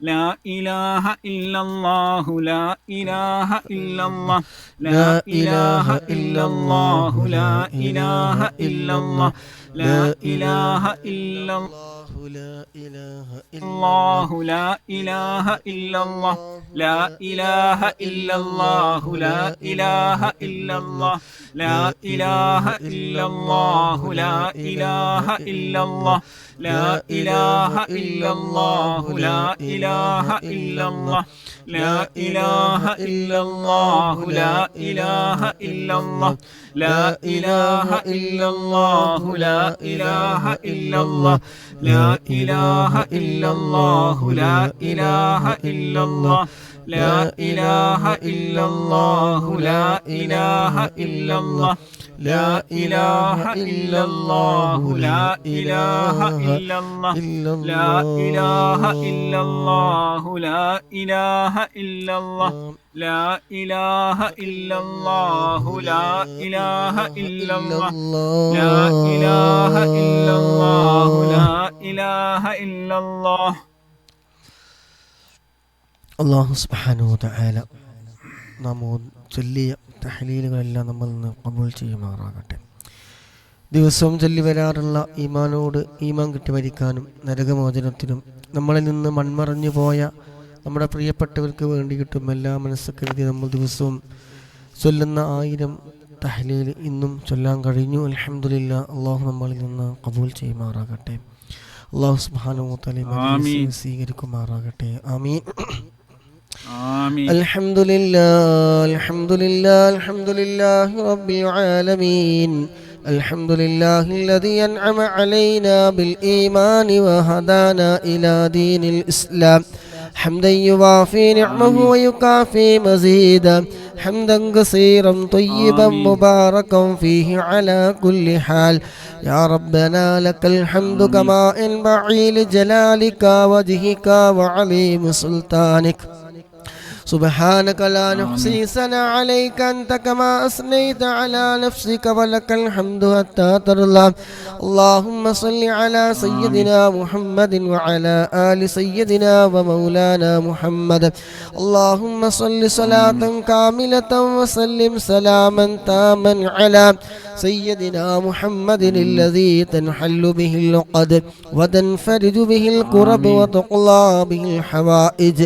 لا إله إلا الله لا إله إلا الله لا لا إله إله إلا إلا الله الله لا لا إله إله إلا إلا الله الله لا لا إله إله إلا إلا الله الله لا إله إلا الله الله لا إله إله إلا إلا الله الله لا لا إله إله إلا إلا الله الله لا لا إله إله إلا إلا الله الله لا لا إله إله إلا إلا الله الله لا لا إله إله إلا إلا الله الله لا لا إله إله إلا إلا الله الله لا لا إله إله إلا إلا الله الله لا لا إله إله إلا إلا الله الله لا لا إله إله إلا إلا الله الله لا لا إله إله إلا إلا الله الله لا لا إله إله إلا إلا الله الله لا لا إله إله إلا إلا الله الله لا لا إله إله إلا إلا الله الله لا لا إله إله إلا إلا الله الله لا لا إله إله إلا إلا الله الله لا لا إله إله إلا إلا الله الله لا لا إله إله إلا الله إلا لا إله إلا الله الله لا إله إلا الله لا إله إلا الله لا لا إله إله إلا إلا الله لا إله إلا الله الله لا إله إلا الله അല്ലാഹു സുബ്ഹാനഹു വ തആല നാം ചൊല്ലിയ തഹ്ലീലുകളെല്ലാം നമ്മൾ നിന്ന് ഖബൂൽ ചെയ്യുമാറാകട്ടെ. ദിവസവും ചൊല്ലി വരാറുള്ള ഈമാനോട് ഈമാൻ കിട്ടി മരിക്കാനും നരകമോചനത്തിനും നമ്മളിൽ നിന്ന് മൺമറഞ്ഞു പോയ നമ്മുടെ പ്രിയപ്പെട്ടവർക്ക് വേണ്ടിയിട്ടും എല്ലാ മനസ്സൊക്കെ എഴുതി നമ്മൾ ദിവസവും ചൊല്ലുന്ന 1000 തഹ്ലീൽ ഇന്നും ചൊല്ലാൻ കഴിഞ്ഞു. അൽഹംദുലില്ലാ. അള്ളാഹു നമ്മളിൽ നിന്ന് ഖബൂൽ ചെയ്യുമാറാകട്ടെ. അള്ളാഹു സുബ്ഹാനഹു വ തആല മജ്‌ലിസ് സ്വീകരിക്കുമാറാകട്ടെ. ആമീൻ. آمين. الحمد لله الحمد لله الحمد لله رب العالمين. الحمد لله الذي أنعم علينا بالإيمان وهدانا إلى دين الإسلام. حمدا يوافي نعمه ويكافي مزيدا حمدا كثيرا طيبا مباركا فيه على كل حال. يا ربنا لك الحمد كما ينبغي لجلالك وجهك وعظيم سلطانك. سبحانك لا نحصي ثناء عليك أنت كما أثنيت على نفسك ولك الحمد حتى ترضى. اللهم صل على سيدنا محمد وعلى آل سيدنا ومولانا محمد. اللهم صل صلاة كاملة وسلم سلاما تاما على سيدنا محمد الذي تنحل به العقد وتنفرج به الكرب وتقضى به الحوائج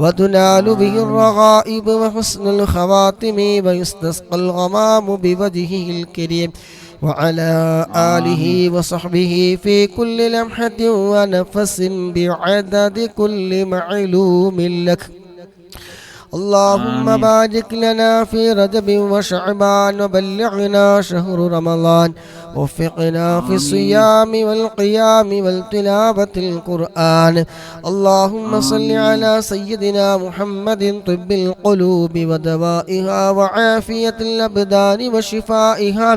وتنال به الرغائب وحسن الخواتم ويستسقى الغمام بوجهه الكريم وعلى آله وصحبه في كل لمحة ونفس بعدد كل معلوم لك. اللهم بارك لنا في رجب وشعبان وبلغنا شهر رمضان. وفقنا في الصيام والقيام والتلاوة القرآن. اللهم صل على سيدنا محمد طب القلوب ودوائها وعافية الأبدان وشفائها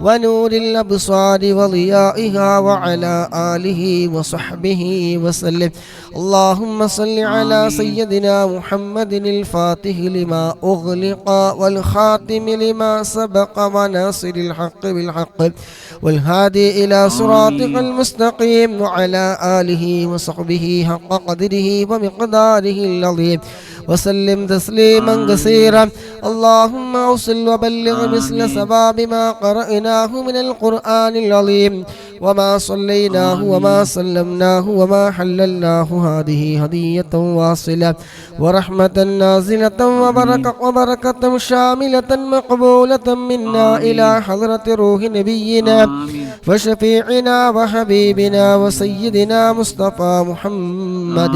ونور الأبصار وضيائها وعلى آله وصحبه وسلم. اللهم صل على سيدنا محمد الفاتح لما أغلق والخاتم لما سبق وناصر الحق بالحق والهادي إلى صراطك المستقيم وعلى آله وصحبه حق قدره ومقداره العظيم وسلم تسليما كثيرا. اللهم أوصل وبلغ مثل ثواب ما قرأناه من القرآن العظيم وما صليناه وما سلمناه وما حللناه. هذه هدية واصلة ورحمة نازلة وبركة شاملة مقبولة منا إلى حضرة روح نبينا وشفيعنا وحبيبنا وسيدنا مصطفى محمد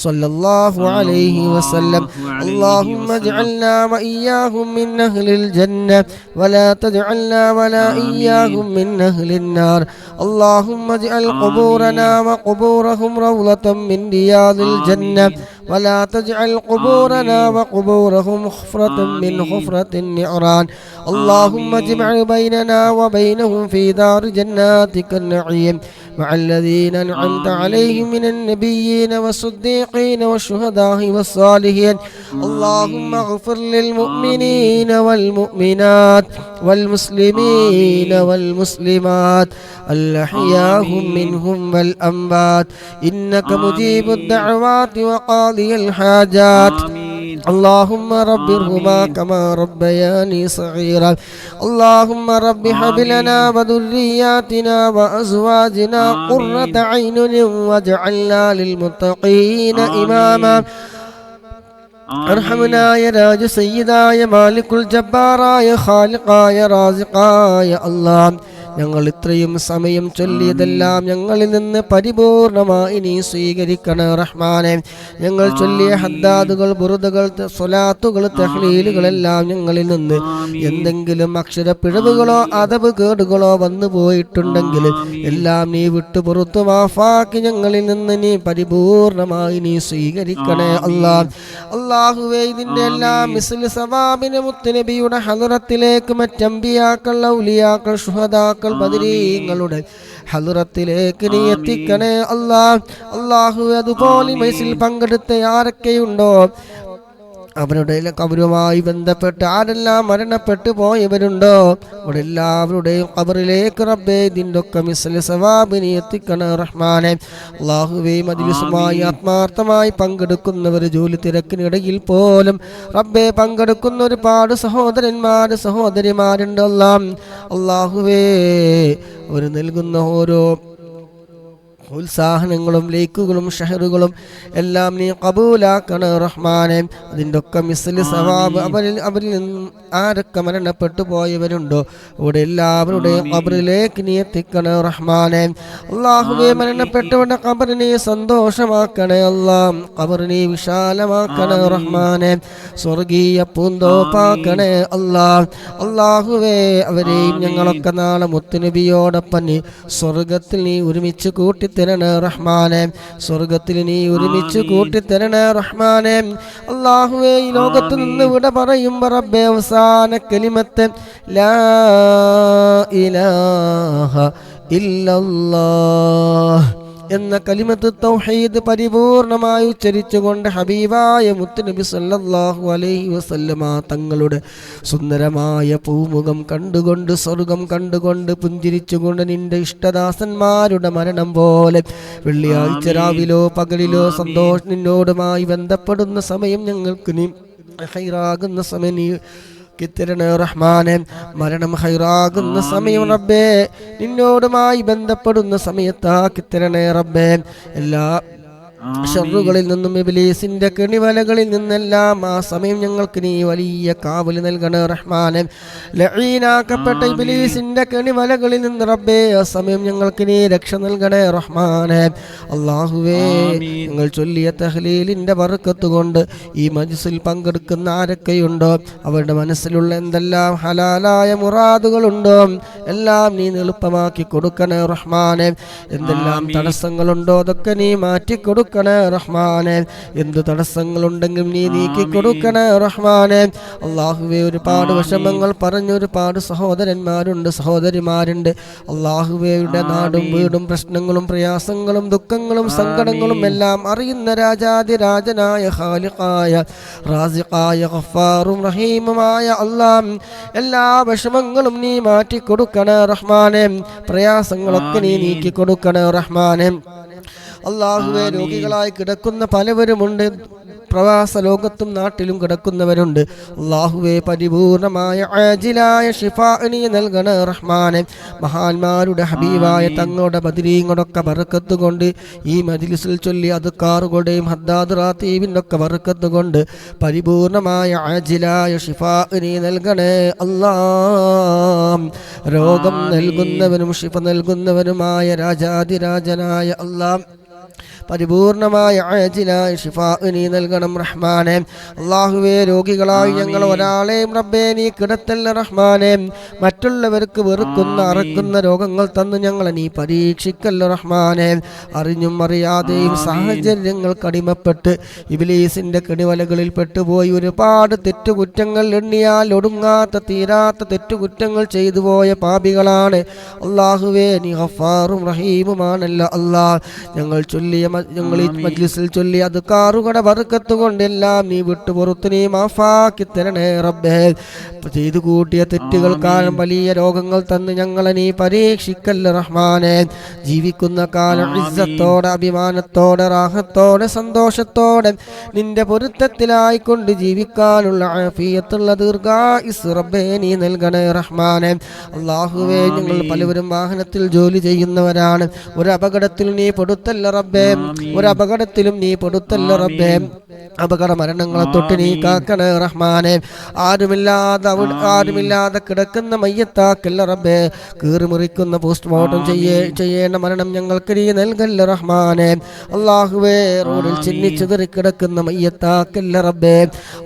صلى الله عليه وسلم. اللهم اجعلنا وإياهم من أهل الجنة ولا تجعلنا ولا إياهم من أهل النار. اللهم اجعل قبورنا وقبورهم روضة من رياض الجنة ولا تجعل قبورنا وقبورهم حفرة من حفرة النيران اللهم اجمع بيننا وبينهم في دار جناتك النعيم مع الذين أنعمت عليهم من النبيين والصديقين والشهداء والصالحين اللهم اغفر للمؤمنين والمؤمنات والمسلمين والمسلمات الأحياء منهم والأموات إنك مجيب الدعوات وقاضي الحاجات اللهم رب ارحمهما كما ربياني صغيرا اللهم رب هب لنا وذرياتنا وأزواجنا قرة عين واجعلنا للمتقين إماما ارحمنا يا راج سيدا يا مالك الجبار يا خالق يا رازق يا الله ഞങ്ങൾ ഇത്രയും സമയം ചൊല്ലിയതെല്ലാം ഞങ്ങളിൽ നിന്ന് പരിപൂർണമായി നീ സ്വീകരിക്കണേ റഹ്മാനെ. ഞങ്ങൾ ചൊല്ലിയ ഹദ്ദാദുകൾ, ബുറുദുകൾ, സ്വലാത്തുകൾ, തഹ്ലീലുകളെല്ലാം ഞങ്ങളിൽ നിന്ന് എന്തെങ്കിലും അക്ഷരപ്പിഴവുകളോ അദബ് കേടുകളോ വന്നു പോയിട്ടുണ്ടെങ്കിൽ എല്ലാം നീ വിട്ടു പുറത്തു മാഫാക്കി ഞങ്ങളിൽ നിന്ന് നീ പരിപൂർണമായി നീ സ്വീകരിക്കണേ അല്ലാഹുവേ. ഇതിൻ്റെ എല്ലാം മിസ്ൽ സവാബിന് മുത്തുനബിയുടെ ഹളറത്തിലേക്ക് മറ്റംബിയാക്കൾ, ഔലിയാക്കൾ, ശുഹദാക്കൾ, ബദരീങ്ങളുടെ ഹളറത്തിലേക്ക് നീ എത്തിക്കണേ അല്ലാഹുവേ. അതുപോലെ മൈസിൽ പങ്കെടുത്ത ആരൊക്കെയുണ്ടോ അവരുടെ കബറുമായി ബന്ധപ്പെട്ട് ആരെല്ലാം മരണപ്പെട്ടു പോയവരുണ്ടോ അവിടെ എല്ലാവരുടെയും ഖബറിലേക്ക് റബ്ബേ ഇതിൻ്റെ ഒക്കെ മിസ്ല സവാബ് നീ എത്തിക്കണേ റഹ്മാനെ. അല്ലാഹുവേ, മജ്ലിസുമായി ആത്മാർത്ഥമായി പങ്കെടുക്കുന്നവർ ജോലി തിരക്കിനിടയിൽ പോലും റബ്ബേ പങ്കെടുക്കുന്ന ഒരുപാട് സഹോദരന്മാർ സഹോദരിമാരുണ്ട് അല്ലാഹുവേ. അവർ നൽകുന്ന ഓരോ ഉത്സാഹനങ്ങളും ലൈക്കുകളും ഷഹറുകളും എല്ലാം നീ കബൂലാക്കണേ റഹ്മാനെ. അതിൻ്റെ ഒക്കെ മിസ്ലി സവാബ് അവരിൽ നിന്നും ആരൊക്കെ മരണപ്പെട്ടു പോയവരുണ്ടോ അവിടെ എല്ലാവരുടെയും ഖബറിലേക്ക് നീ എത്തിക്കണേ റഹ്മാനെ. അല്ലാഹുവേ, മരണപ്പെട്ടവരുടെ ഖബർ നീ സന്തോഷമാക്കണേ ഖബർ നീ വിശാലമാക്കണേ റഹ്മാനെ. സ്വർഗീയ പൂന്തോപ്പാക്കണേ അല്ലാഹുവേ. അവരെയും ഞങ്ങളൊക്കെ നാളെ മുത്തുനബിയോടൊപ്പം നീ സ്വർഗത്തിൽ നീ ഒരുമിച്ച് കൂട്ടിത്തരണേ റഹ്മാനെ. സ്വർഗത്തിൽ നീ ഒരുമിച്ച് കൂട്ടിത്തരണേ റഹ്മാനെ. അല്ലാഹുവേ, ഈ ലോകത്ത് നിന്ന് വിട പറയുമ്പോൾ റബ്ബേ അവസാന കലിമത്ത് ലാ ഇലാഹ ഇല്ലല്ലാഹ് എന്ന കലിമത്ത് തൗഹീദ് പരിപൂർണമായി ഉച്ചരിച്ചുകൊണ്ട് ഹബീബായ മുത്തുനബി സല്ലല്ലാഹു അലൈഹി വസല്ലമ തങ്ങളുടെ സുന്ദരമായ പൂമുഖം കണ്ടുകൊണ്ട്, സ്വർഗം കണ്ടുകൊണ്ട്, പുഞ്ചിരിച്ചുകൊണ്ട് നിന്റെ ഇഷ്ടദാസന്മാരുടെ മരണം പോലെ വെള്ളിയാഴ്ച രാവിലോ പകലിലോ സന്തോഷം നിന്നോടുമായി ബന്ധപ്പെടുന്ന സമയം ഞങ്ങൾക്ക് നീ ഹൈറാകുന്ന സമയം നീ കിത്തരണേ റഹ്മാനെ. മരണം ഹൈറാകുന്ന സമയം റബ്ബേ നിന്നോടുമായി ബന്ധപ്പെടുന്ന സമയത്താക്കിത്തരണേ റബ്ബേ. എല്ലാ ഷർറുകളിൽ നിന്നും ഇബ്ലീസിന്റെ കെണിവലകളിൽ നിന്നെല്ലാം ആ സമയം ഞങ്ങൾക്ക് നീ വലിയ കാവല് നൽകണേ റഹ്മാനെ. ലഈനാക്കപ്പെട്ട ഇബ്ലീസിന്റെ കെണിവലകളിൽ നിന്ന് റബ്ബേ ആ സമയം ഞങ്ങൾക്ക് നീ രക്ഷ നൽകണേ റഹ്മാനെ. അല്ലാഹുവേ, ഞങ്ങൾ ചൊല്ലിയ തഹ്ലീലിന്റെ ബർക്കത്ത് കൊണ്ട് ഈ മജ്ലിസിൽ പങ്കെടുക്കുന്ന ആരൊക്കെയുണ്ടോ അവരുടെ മനസ്സിലുള്ള എന്തെല്ലാം ഹലാലായ മുറാദുകളുണ്ടോ എല്ലാം നീ എളുപ്പമാക്കി കൊടുക്കണേ റഹ്മാനെ. എന്തെല്ലാം തടസ്സങ്ങളുണ്ടോ അതൊക്കെ നീ മാറ്റിക്കൊടുക്കണേ റഹ്മാനെ. എന്ത് തടസ്സങ്ങളുണ്ടെങ്കിലും നീ നീക്കി കൊടുക്കണേ റഹ്മാനെ. അല്ലാഹുവേ, ഒരുപാട് വിഷമങ്ങൾ പറഞ്ഞ ഒരുപാട് സഹോദരന്മാരുണ്ട്, സഹോദരിമാരുണ്ട്. അല്ലാഹുവേയുടെ നാടും വീടും പ്രശ്നങ്ങളും പ്രയാസങ്ങളും ദുഃഖങ്ങളും സങ്കടങ്ങളും എല്ലാം അറിയുന്ന രാജാതിരാജനായ ഖാലിഖായ റാസിഖായ ഗഫാറും റഹീമുമായ അല്ലാഹ് എല്ലാ വിഷമങ്ങളും നീ മാറ്റി കൊടുക്കണേ റഹ്മാനെ. പ്രയാസങ്ങളൊക്കെ നീ നീക്കി കൊടുക്കണേ റഹ്മാനെ. അല്ലാഹുവേ, രോഗികളായി കിടക്കുന്ന പലവരുമുണ്ട്, പ്രവാസ ലോകത്തും നാട്ടിലും കിടക്കുന്നവരുണ്ട്. അല്ലാഹുവേ, പരിപൂർണമായ ആജിലായ ശിഫാ നീ നൽകണേ റഹ്മാനെ. മഹാന്മാരുടെ ഹബീബായ തങ്ങളുടെ ബദരീങ്ങളൊക്കെ ബർക്കത്ത് കൊണ്ട് ഈ മജ്ലിസിൽ ചൊല്ലി അദ്കാറുകളുടെയും ഹദ്ദാദ് റാത്തീബിൻ്റെ ഒക്കെ ബർക്കത്ത് കൊണ്ട് പരിപൂർണമായ ആജിലായ ശിഫാ നീ നൽകണേ അല്ലാഹ്. രോഗം നൽകുന്നവനും ശിഫ നൽകുന്നവനുമായ രാജാതിരാജനായ അല്ലാഹ്, പരിപൂർണമായ ആജിലായ ശിഫാ നീ നൽകണം റഹ്മാനെ. അല്ലാഹുവേ രോഗികളായി ഞങ്ങൾ ഒരാളെയും റബ്ബേ നീ കിടത്തല്ല റഹ്മാനെ. മറ്റുള്ളവർക്ക് വെറുക്കുന്ന അറക്കുന്ന രോഗങ്ങൾ തന്ന് ഞങ്ങളെ നീ പരീക്ഷിക്കല്ല റഹ്മാനെ. അറിഞ്ഞും അറിയാതെയും സാഹചര്യങ്ങൾക്ക് അടിമപ്പെട്ട് ഇബ്ലീസിന്റെ കെണിവലകളിൽ പെട്ടുപോയി ഒരുപാട് തെറ്റുകുറ്റങ്ങൾ എണ്ണിയാൽ ഒടുങ്ങാത്ത തീരാത്ത തെറ്റുകുറ്റങ്ങൾ ചെയ്തു പോയ പാപികളാണ്. അല്ലാഹുവേ നീ ഗഫാറും റഹീമുമാണല്ലോ അല്ലാഹ്. ഞങ്ങൾ ഈ മജ്ലിസിൽ ചൊല്ലിയ അദ്കാറുകളുടെ ബർക്കത്ത് കൊണ്ടെല്ലാം നീ വിട്ടുപുറത്ത് നീ മാഫാക്കി തരണേ റബ്ബേ. ചെയ്തു കൂട്ടിയ തെറ്റുകൾ കാരണം വലിയ രോഗങ്ങൾ തന്ന് ഞങ്ങളെ നീ പരീക്ഷിക്കല്ല റഹ്മാനെ. ജീവിക്കുന്ന കാലം ഇസ്സത്തോടെ അഭിമാനത്തോടെ റാഹത്തോടെ സന്തോഷത്തോടെ നിന്റെ പൊരുത്തത്തിലായിക്കൊണ്ട് ജീവിക്കാനുള്ള ആഫിയത്തുള്ള ദീർഘായുസ്സ് റബ്ബേ നീ നൽകണേ റഹ്മാനെ. അല്ലാഹുവേ ഞങ്ങൾ പലവരും വാഹനത്തിൽ ജോലി ചെയ്യുന്നവരാണ്. ഒരു അപകടത്തിൽ നീ പെടുത്തല്ല റബ്ബേ, ഒരു അപകടത്തിലും നീ പെടുത്തല്ല റബ്ബേ. അപകട മരണങ്ങളെ തൊട്ട് നീ കാക്കണേ റഹ്മാനെ. ആരുമില്ലാതെ കിടക്കുന്ന മയ്യത്താക്കല്ല റബ്ബേ. കീറിമുറിക്കുന്ന പോസ്റ്റ്മോർട്ടം ചെയ്യേണ്ട മരണം ഞങ്ങൾക്ക് നീ നൽകല്ല റഹ്മാനെ. അല്ലാഹുവേ റോഡിൽ ചിന്നിച്ചെതിറി കിടക്കുന്ന മയ്യത്താക്കല്ല റബ്ബേ.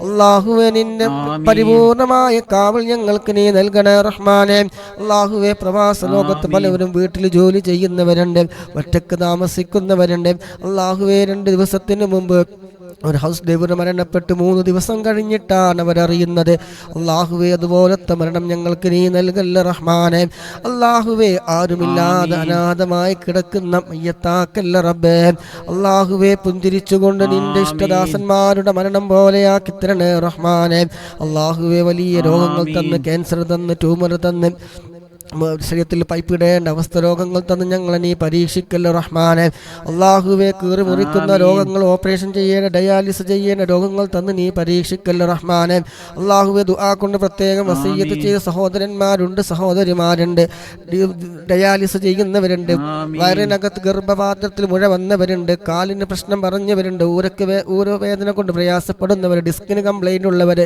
അല്ലാഹുവേ നിന്റെ പരിപൂർണമായ കാവൽ ഞങ്ങൾക്ക് നീ നൽകണേ റഹ്മാനെ. അല്ലാഹുവേ പ്രവാസ ലോകത്ത് പലവരും വീട്ടിൽ ജോലി ചെയ്യുന്നവരുണ്ട്, ഒറ്റക്ക് താമസിക്കുന്നവരുണ്ട്. അല്ലാഹുവേ 2 ദിവസത്തിന് മുമ്പ് ഒരു ഹൗസ് ഡ്രൈവർ മരണപ്പെട്ട് 3 ദിവസം കഴിഞ്ഞിട്ടാണ് അവരറിയുന്നത്. അല്ലാഹുവേ അതുപോലത്തെ മരണം ഞങ്ങൾക്ക് നീ നൽകല്ല റഹ്മാനെ. അല്ലാഹുവേ ആരുമില്ലാതെ അനാഥമായി കിടക്കുന്ന മയ്യത്താക്കല്ല റബ്ബേ. അല്ലാഹുവേ പുഞ്ചിരിച്ചുകൊണ്ട് നിന്റെ ഇഷ്ടദാസന്മാരുടെ മരണം പോലെയാക്കി തരണേ റഹ്മാനെ. അല്ലാഹുവേ വലിയ രോഗങ്ങൾ തന്ന്, ക്യാൻസർ തന്ന്, ട്യൂമർ തന്ന്, ശരീരത്തിൽ പൈപ്പിടേണ്ട അവസ്ഥ രോഗങ്ങൾ തന്ന് ഞങ്ങളെ നീ പരീക്ഷിക്കല്ലോ റഹ്മാനെ. അല്ലാഹുവേ കീറി മുറിക്കുന്ന രോഗങ്ങൾ, ഓപ്പറേഷൻ ചെയ്യേണ്ട ഡയാലിസിസ് ചെയ്യേണ്ട രോഗങ്ങൾ തന്ന് നീ പരീക്ഷിക്കല്ലോ റഹ്മാനെ. അല്ലാഹുവേ ദുആ കൊണ്ട് പ്രത്യേകം വസിയ്യത്ത് ചെയ്ത സഹോദരന്മാരുണ്ട്, സഹോദരിമാരുണ്ട്. ഡയാലിസിസ് ചെയ്യുന്നവരുണ്ട്, വയറിനകത്ത് ഗർഭപാത്രത്തിൽ മുഴ വന്നവരുണ്ട്, കാലിന് പ്രശ്നം പറഞ്ഞവരുണ്ട്, ഊരവേദന കൊണ്ട് പ്രയാസപ്പെടുന്നവർ, ഡിസ്കിന് കംപ്ലൈൻ്റ് ഉള്ളവർ,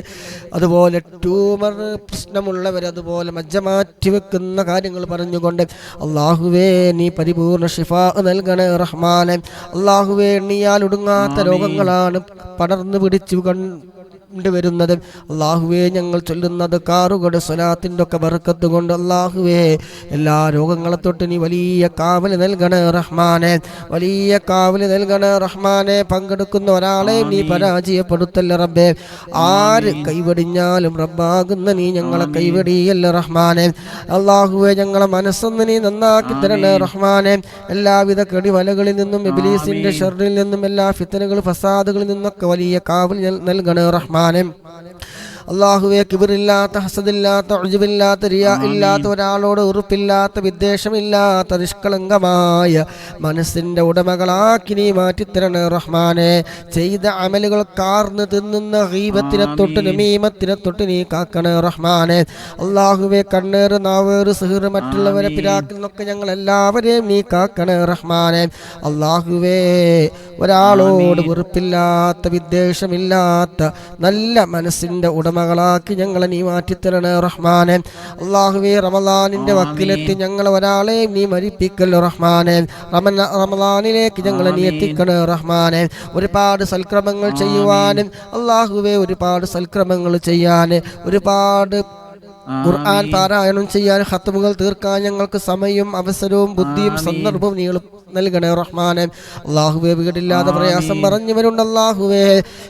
അതുപോലെ ട്യൂമർ പ്രശ്നമുള്ളവർ, അതുപോലെ മജ്ജ മാറ്റി വെക്കുന്ന കാര്യങ്ങൾ പറഞ്ഞുകൊണ്ട് അല്ലാഹുവേ നീ പരിപൂർണ ശിഫാ നൽകണേ റഹ്മാനെ. അല്ലാഹുവേ എണ്ണിയാൽ ഒടുങ്ങാത്ത രോഗങ്ങളാണ് പടർന്നു പിടിച്ചു വരുന്നത്. അല്ലാഹുവേ ഞങ്ങൾ ചൊല്ലുന്നത് കാറുകളുടെ സ്വലാത്തിൻ്റെ ഒക്കെ ബർക്കത്ത് കൊണ്ട് അല്ലാഹുവേ എല്ലാ രോഗങ്ങളെ തൊട്ട് നീ വലിയ കാവൽ നൽകണേ റഹ്മാനെ, വലിയ കാവൽ നൽകണേ റഹ്മാനെ. പങ്കെടുക്കുന്ന ഒരാളെ നീ പരാജയപ്പെടുത്തല്ല റബ്ബേ. ആര് കൈവടിഞ്ഞാലും റബ്ബാകുന്ന നീ ഞങ്ങളെ കൈവടിയല്ല റഹ്മാനെ. അല്ലാഹുവേ ഞങ്ങളെ മനസ്സൊന്ന് നീ നന്നാക്കി തരണേ റഹ്മാനെ. എല്ലാവിധ കടിവലകളിൽ നിന്നും ഇബ്ലീസിന്റെ ഷർറിൽ നിന്നും എല്ലാ ഫിത്തനകൾ ഫസാദുകളിൽ നിന്നൊക്കെ വലിയ കാവൽ നൽകണേ റഹ്മാനെ. അല്ലാഹുവേ കിബിറില്ലാത്ത, ഹസദില്ലാത്ത, ഉജ്ബില്ലാത്ത, റിയാ ഇല്ലാത്ത, ഒരാളോട് ഉറുപ്പില്ലാത്ത, വിദ്വേഷമില്ലാത്ത, നിഷ്കളങ്കമായ മനസ്സിൻ്റെ ഉടമകളാക്കി നീ മാറ്റിത്തരണേ റഹ്മാനെ. ചെയ്ത അമലുകൾ കാർന്ന് തിന്നുന്ന ഗീബത്തിനെ തൊട്ട് നമീമത്തിനെ തൊട്ട് നീ കാക്കണേ റഹ്മാനെ. അല്ലാഹുവേ കണ്ണേറ്, നാവേറ്, സിഹ്റ്, മറ്റുള്ളവരെ പിരാക്കിൽ നിന്നൊക്കെ ഞങ്ങൾ എല്ലാവരെയും നീ കാക്കണേ റഹ്മാനെ. അല്ലാഹുവേ ഒരാളോട് വെറുപ്പില്ലാത്ത, വിദ്വേഷമില്ലാത്ത നല്ല മനസ്സിൻ്റെ ഉടമകളാക്കി ഞങ്ങളെ നീ മാറ്റിത്തരണേ റഹ്മാനെ. അല്ലാഹുവേ റമളാനിൻ്റെ വക്കിലെത്തി ഞങ്ങളെ ഒരാളെയും നീ മരിപ്പിക്കല്ലോ റഹ്മാനെ. റമളാനിലേക്ക് ഞങ്ങളെ നീ എത്തിക്കണേ റഹ്മാനെ. ഒരുപാട് സൽക്രമങ്ങൾ ചെയ്യുവാനും അല്ലാഹുവേ ഒരുപാട് സൽക്രമങ്ങൾ ചെയ്യാൻ, ഒരുപാട് ഖുർആൻ പാരായണം ചെയ്യാൻ, ഖത്മുകൾ തീർക്കാൻ ഞങ്ങൾക്ക് സമയവും അവസരവും ബുദ്ധിയും സന്ദർഭവും നീ നൽകണേ റഹ്മാനെ. അല്ലാഹുവേ വീടില്ലാതെ പ്രയാസം പറഞ്ഞവരുണ്ട്, അല്ലാഹുവേ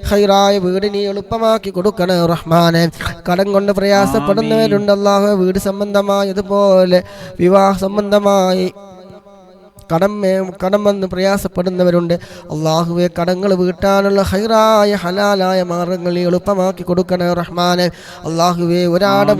ഖൈറായ വീട് നീ എളുപ്പമാക്കി കൊടുക്കണേ റഹ്മാനെ. കടം കൊണ്ട് പ്രയാസപ്പെടുന്നവരുണ്ട്, അല്ലാഹുവേ വീട് സംബന്ധമായി അതുപോലെ വിവാഹ സംബന്ധമായി കടം വന്ന് പ്രയാസപ്പെടുന്നവരുണ്ട്. അല്ലാഹുവേ കടങ്ങൾ വീട്ടാനുള്ള ഖൈറായ ഹലാലായ മാർഗങ്ങൾ എളുപ്പമാക്കി കൊടുക്കണേ റഹ്മാനെ. അല്ലാഹുവേ ഒരാളുടെ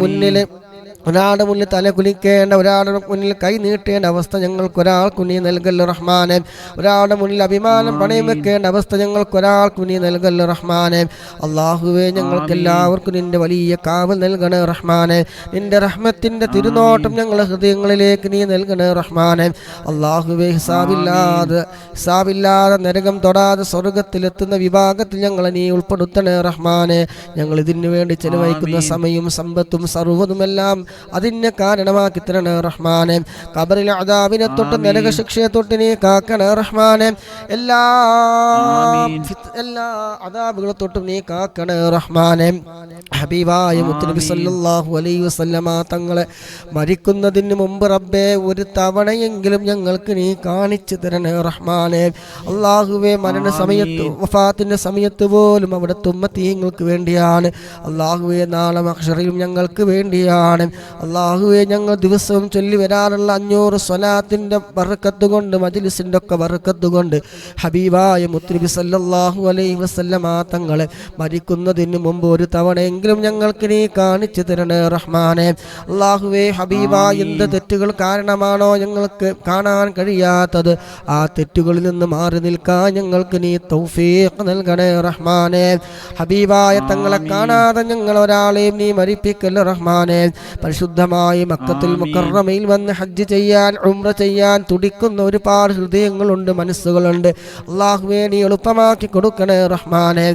മുന്നിൽ തല കുലിക്കേണ്ട, ഒരാളുടെ മുന്നിൽ കൈ നീട്ടേണ്ട അവസ്ഥ ഞങ്ങൾക്കൊരാൾക്കു നീ നൽകല്ല റഹ്മാനെ. ഒരാളുടെ മുന്നിൽ അഭിമാനം പണയം വെക്കേണ്ട അവസ്ഥ ഞങ്ങൾക്കൊരാൾക്കു നീ നൽകല്ല റഹ്മാനെ. അല്ലാഹുവേ ഞങ്ങൾക്കെല്ലാവർക്കും നിന്റെ വലിയ കാവൽ നൽകണേ റഹ്മാനെ. നിന്റെ റഹ്മത്തിൻ്റെ തിരുനോട്ടം ഞങ്ങളുടെ ഹൃദയങ്ങളിലേക്ക് നീ നൽകണേ റഹ്മാനെ. അല്ലാഹുവേ ഹിസാബില്ലാതെ നരകം തൊടാതെ സ്വർഗത്തിലെത്തുന്ന വിഭാഗത്തിൽ ഞങ്ങളെ നീ ഉൾപ്പെടുത്തണേ റഹ്മാനെ. ഞങ്ങൾ ഇതിനു വേണ്ടി ചെലവഴിക്കുന്ന സമയവും സമ്പത്തും സർവ്വതുമെല്ലാം അതിനെ കാരണമാക്കി തരണേ റഹ്മാനെ. ഖബറിലെ അദാബിനെ തൊട്ട് നരക ശിക്ഷയെ തൊട്ട് നീ കാക്കണേ റഹ്മാനെ. എല്ലാ അദാബുകളെ തൊട്ടും നീ കാക്കണേ റഹ്മാനെ. ഹബീബായ മുത്തുനബി സല്ലല്ലാഹു അലൈഹി വസല്ലമ തങ്ങളെ മരിക്കുന്നതിന് മുമ്പ് റബ്ബേ ഒരു തവണയെങ്കിലും ഞങ്ങൾക്ക് നീ കാണിച്ചു തരണേ റഹ്മാനെ. അള്ളാഹുവേ മരണസമയത്ത് വഫാത്തിന്റെ സമയത്ത് പോലും അവിടുത്തെ ഉമ്മത്തീങ്ങൾക്ക് വേണ്ടിയാണ്. അള്ളാഹുവേ നാളെ മഹ്ശറിലും ഞങ്ങൾക്ക് വേണ്ടിയാണ്. അള്ളാഹുവേ ഞങ്ങൾ ദിവസവും ചൊല്ലി വരാറുള്ള 500 സ്വലാത്തിന്റെ ബർക്കത്ത് കൊണ്ട് മജ്ലിസിന്റെ ഒക്കെ ബർക്കത്ത് കൊണ്ട് ഹബീബായ മുത്തുനബി സല്ലല്ലാഹു അലൈഹി വസല്ലമ തങ്ങളെ മരിക്കുന്നതിന് മുമ്പ് ഒരു തവണയെങ്കിലും ഞങ്ങൾക്ക് നീ കാണിച്ചു തരണേ റഹ്മാനെ. അള്ളാഹുവേ ഹബീബായ എന്ത് തെറ്റുകൾ കാരണമാണോ ഞങ്ങൾക്ക് കാണാൻ കഴിയാത്തത്, ആ തെറ്റുകളിൽ നിന്ന് മാറി നിൽക്കാൻ ഞങ്ങൾക്ക് നീ തൗഫീഖ് നൽകണേ റഹ്മാനെ. ഹബീബായ തങ്ങളെ കാണാതെ ഞങ്ങൾ ഒരാളെയും നീ മരിപ്പിക്കല്ല റഹ്മാനെ. പരിശുദ്ധമായി മക്കത്തുൽ മുക്കറമയിൽ വന്ന് ഹജ്ജ് ചെയ്യാൻ ഉംറ ചെയ്യാൻ തുടിക്കുന്ന ഒരുപാട് ഹൃദയങ്ങളുണ്ട്, മനസ്സുകളുണ്ട്. അള്ളാഹുവേ നീ എളുപ്പമാക്കി കൊടുക്കണേ റഹ്മാനെ.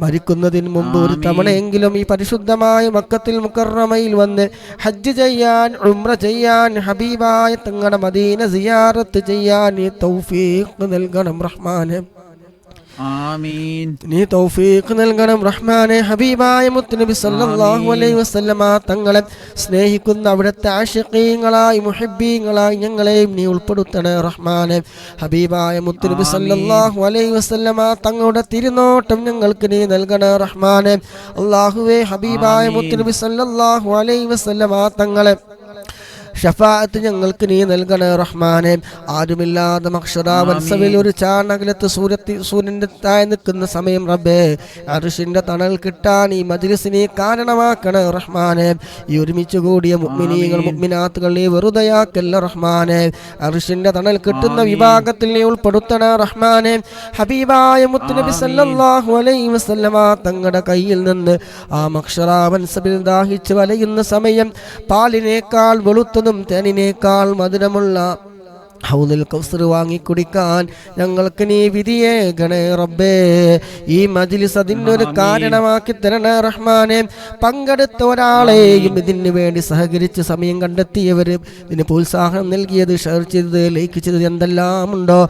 മരിക്കുന്നതിന് മുമ്പ് ഒരു തവണയെങ്കിലും ഈ പരിശുദ്ധമായ മക്കത്തുൽ മുക്കറമയിൽ വന്ന് ഹജ്ജ് ചെയ്യാൻ ഉംറ ചെയ്യാൻ ഹബീബായ തങ്ങളുടെ മദീന സിയാറത്ത് ചെയ്യാൻ നീ തൗഫീഖ് നൽകണം റഹ്മാനെ. ആമീൻ. നീ തൗഫീഖ് നൽകണം റഹ്മാനെ. ഹബീബായ മുത്തുനബി സല്ലല്ലാഹു അലൈഹി വസല്ലമ തങ്ങളെ സ്നേഹിക്കുന്ന അവിടുത്തെ ആശിഖീങ്ങളായി മുഹിബ്ബീങ്ങളായി ഞങ്ങളെയും നീ ഉൾപ്പെടുത്തണേ റഹ്മാനെ. ഹബീബായ മുത്തുനബി സല്ലല്ലാഹു അലൈഹി വസല്ലമ തങ്ങളുടെ തിരുനോട്ടം ഞങ്ങൾക്ക് നീ നൽകണേ റഹ്മാനെ. അല്ലാഹുവേ ഹബീബായ മുത്തുനബി സല്ലല്ലാഹു അലൈഹി വസല്ലമ തങ്ങളെ ഷഫാഅത്ത് ഞങ്ങൾക്ക് നീ നൽകണേ റഹ്മാനെ. ആരുമില്ലാതെ മഹ്ശറാവൻസവിൽ ഒരു ചാണകലത്ത് സൂര്യന്റെ താഴെ നിൽക്കുന്ന സമയം റബ്ബേ അർശിന്റെ തണൽ കിട്ടാൻ ഈ മജ്ലിസിനെ കാരണമാക്കണേ റഹ്മാനെ. ഈ ഒരുമിച്ച് കൂടിയ മുഅ്മിനീങ്ങൾ മുഅ്മിനാത്തുകൾ നീ വെറുതെയാക്കല്ല റഹ്മാനെ. അർശിന്റെ തണൽ കിട്ടുന്ന വിഭാഗത്തിൽ നീ ഉൾപ്പെടുത്തണേ റഹ്മാനെ. ഹബീബായ മുത്തുനബി സല്ലല്ലാഹു അലൈഹി വസല്ലമ തങ്ങളുടെ കയ്യിൽ നിന്ന് ആ മഹ്ശറാവൻസവിൽ ദാഹിച്ച് വലയുന്ന സമയം പാലിനേക്കാൾ വെളുത്തതും തേനിനേക്കാൾ മധുരമുള്ള ഹൗദുൽ കൗസർ വാങ്ങിക്കുടിക്കാൻ ഞങ്ങൾക്ക് നീ വിധിയേകണേ റബ്ബേ. ഈ മജ്ലിസ് അതിനൊരു കാരണമാക്കി തരണേ റഹ്മാനെ. പങ്കെടുത്ത ഒരാളെയും ഇതിന് വേണ്ടി സഹകരിച്ച് സമയം കണ്ടെത്തിയവർ ഇതിന് പ്രോത്സാഹനം നൽകിയത്, ഷെയർ ചെയ്തത്, ലൈക്ക് ചെയ്തത് എന്തെല്ലാം ഉണ്ടോ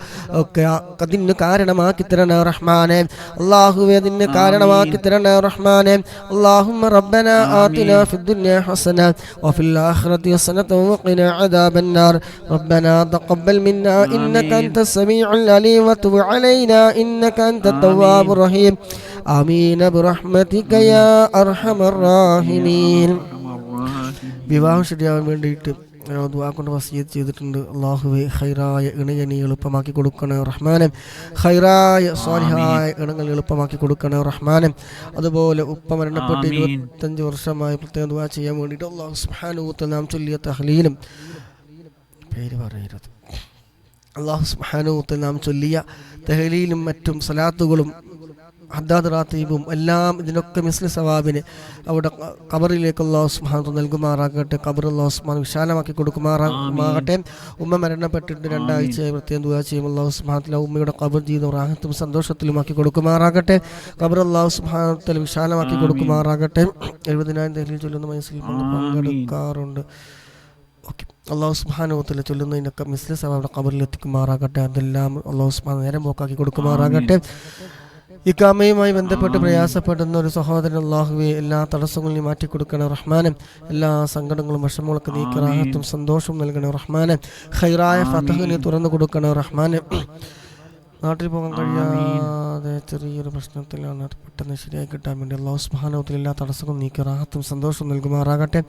ഒക്കെ അതിന് കാരണമാക്കി തരണേ റഹ്മാനെ. അല്ലാഹുവേ അതിന് കാരണമാക്കി തരണേ റഹ്മാനെ. അല്ലാഹുമ്മ റബ്ബന ആതിനാ ഫിദ്ദുനിയ ഹസന വഫിൽ ആഖിറതി ഹസനത വഖിനാ അദാബന്നാർ. റബ്ബന തഖബ്ബൽ منا إنك أنت السميع العليم وتب علينا إنك أنت التواب الرحيم آمين برحمتك يا أرحم الراحمين. വിവാഹം ശരിയാവാൻ വേണ്ടിയിട്ട് ദുആ കൊണ്ട് വസിയത്ത് ചെയ്തിട്ടുണ്ട്. അല്ലാഹുവേ ഖൈറായ ഇണയെ നീ എളുപ്പമാക്കി കൊടുക്കണേ റഹ്മാനെ. ഖൈറായ സ്വാലിഹായ ഇണകൾ എളുപ്പമാക്കി കൊടുക്കണേ റഹ്മാനെ. അതുപോലെ ഉപ്പ മരണപ്പെട്ട് 25 വർഷമായി പ്രത്യേകം ദുആ ചെയ്യാൻ വേണ്ടിയിട്ട് അല്ലാഹു സുബ്ഹാനഹു വ തആല നാം ചൊല്ലിയ തഹ്ലീലും പേര് പറയരുത് അല്ലാഹു സുബ്ഹാനഹു വ തആല നാം ചൊല്ലിയ തഹ്ലീലും മറ്റും സലാത്തുകളും ഹദ്ദാദ് റാത്തീബും എല്ലാം ഇതിനൊക്കെ മിസ്ലി സവാബിന് അവിടെ ഖബറിലേക്ക് അല്ലാഹു സുബ്ഹാനഹു വ തആല നൽകുമാറാകട്ടെ. ഖബർ അല്ലാഹു സുബ്ഹാനഹു വിശാലമാക്കി കൊടുക്കുമാറാകട്ടെ. ഉമ്മ മരണപ്പെട്ടിട്ട് 2 ആഴ്ചയായി പ്രത്യേകം ദുആ ചെയ്യും. അല്ലാഹു സുബ്ഹാനഹു വ തആല ഉമ്മയുടെ ഖബർ ജീവിതം റാഹത്തും സന്തോഷത്തിലുമാക്കി കൊടുക്കുമാറാകട്ടെ. ഖബർ അല്ലാഹു സുബ്ഹാനഹു വ തആല വിശാലമാക്കി കൊടുക്കുമാറാകട്ടെ. 70,000 തഹ്ലീൽ ചൊല്ലുന്ന മജ്‌ലിസിൽ പങ്കെടുക്കാറുണ്ട്. ഓക്കെ, അല്ലാഹു സുബ്ഹാനഹു വ തആല ചൊല്ലുന്നതിനൊക്കെ മിസ്ലി സവാബ് ഖബറിൽ എത്തിക്കുമാറാകട്ടെ. അതെല്ലാം അല്ലാഹു സുബ്ഹാനഹു നേരം പോക്കാക്കി കൊടുക്കുമാറാകട്ടെ. ഇഖാമയുമായി ബന്ധപ്പെട്ട് പ്രയാസപ്പെടുന്ന ഒരു സഹോദരൻ അല്ലാഹുവേ എല്ലാ തടസ്സങ്ങളും മാറ്റിക്കൊടുക്കണേ റഹ്മാനെ. എല്ലാ സങ്കടങ്ങളും വിഷമങ്ങളൊക്കെ നീക്കി റാഹത്തും സന്തോഷവും നൽകണേ റഹ്മാനെ. ഖൈറായ ഫതഹിനെ തുറന്നു കൊടുക്കണേ റഹ്മാനെ. നാട്ടിൽ പോകാൻ കഴിയാതെ ചെറിയൊരു പ്രശ്നത്തിലാണ്, അത് പെട്ടെന്ന് ശരിയായി കിട്ടാൻ വേണ്ടി അല്ലാഹു സുബ്ഹാനഹു വ തആല എല്ലാ തടസ്സങ്ങളും നീക്കി റാഹത്തും സന്തോഷവും നൽകുമാറാകട്ടെ.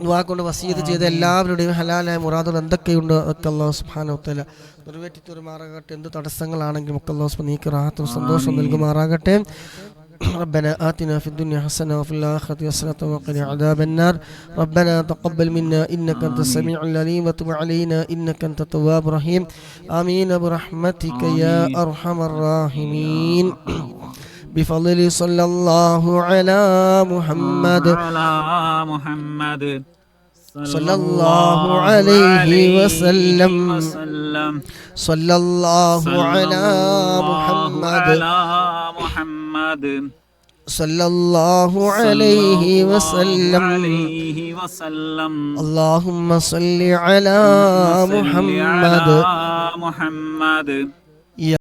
ദുആ കൊണ്ട് വസിയത്ത് ചെയ്ത എല്ലാവരുടെയും ഹലാലായ മുറാദുകൾ എന്തൊക്കെയുണ്ട് അതൊക്കെ അല്ലാഹു സുബ്ഹാനഹു വ തആല നിറവേറ്റി തരുമാറാകട്ടെ. എന്ത് തടസ്സങ്ങളാണെങ്കിലും ഒക്കെ അല്ലാഹു സുബ്ഹാനഹു നീക്കി റാഹത്തും സന്തോഷവും നൽകുമാറാകട്ടെ. ربنا آتنا في الدنيا حسنة وفي الآخرة حسنة وقنا عذاب النار. ربنا تقبل منا إنك أنت السميع العليم وتب علينا إنك أنت التواب الرحيم آمين برحمتك يا أرحم الراحمين. بفضل صلى الله على محمد صلى الله عليه وسلم صلى الله على محمد സല്ലല്ലാഹു അലൈഹി വസല്ലം. اللهم صل على محمد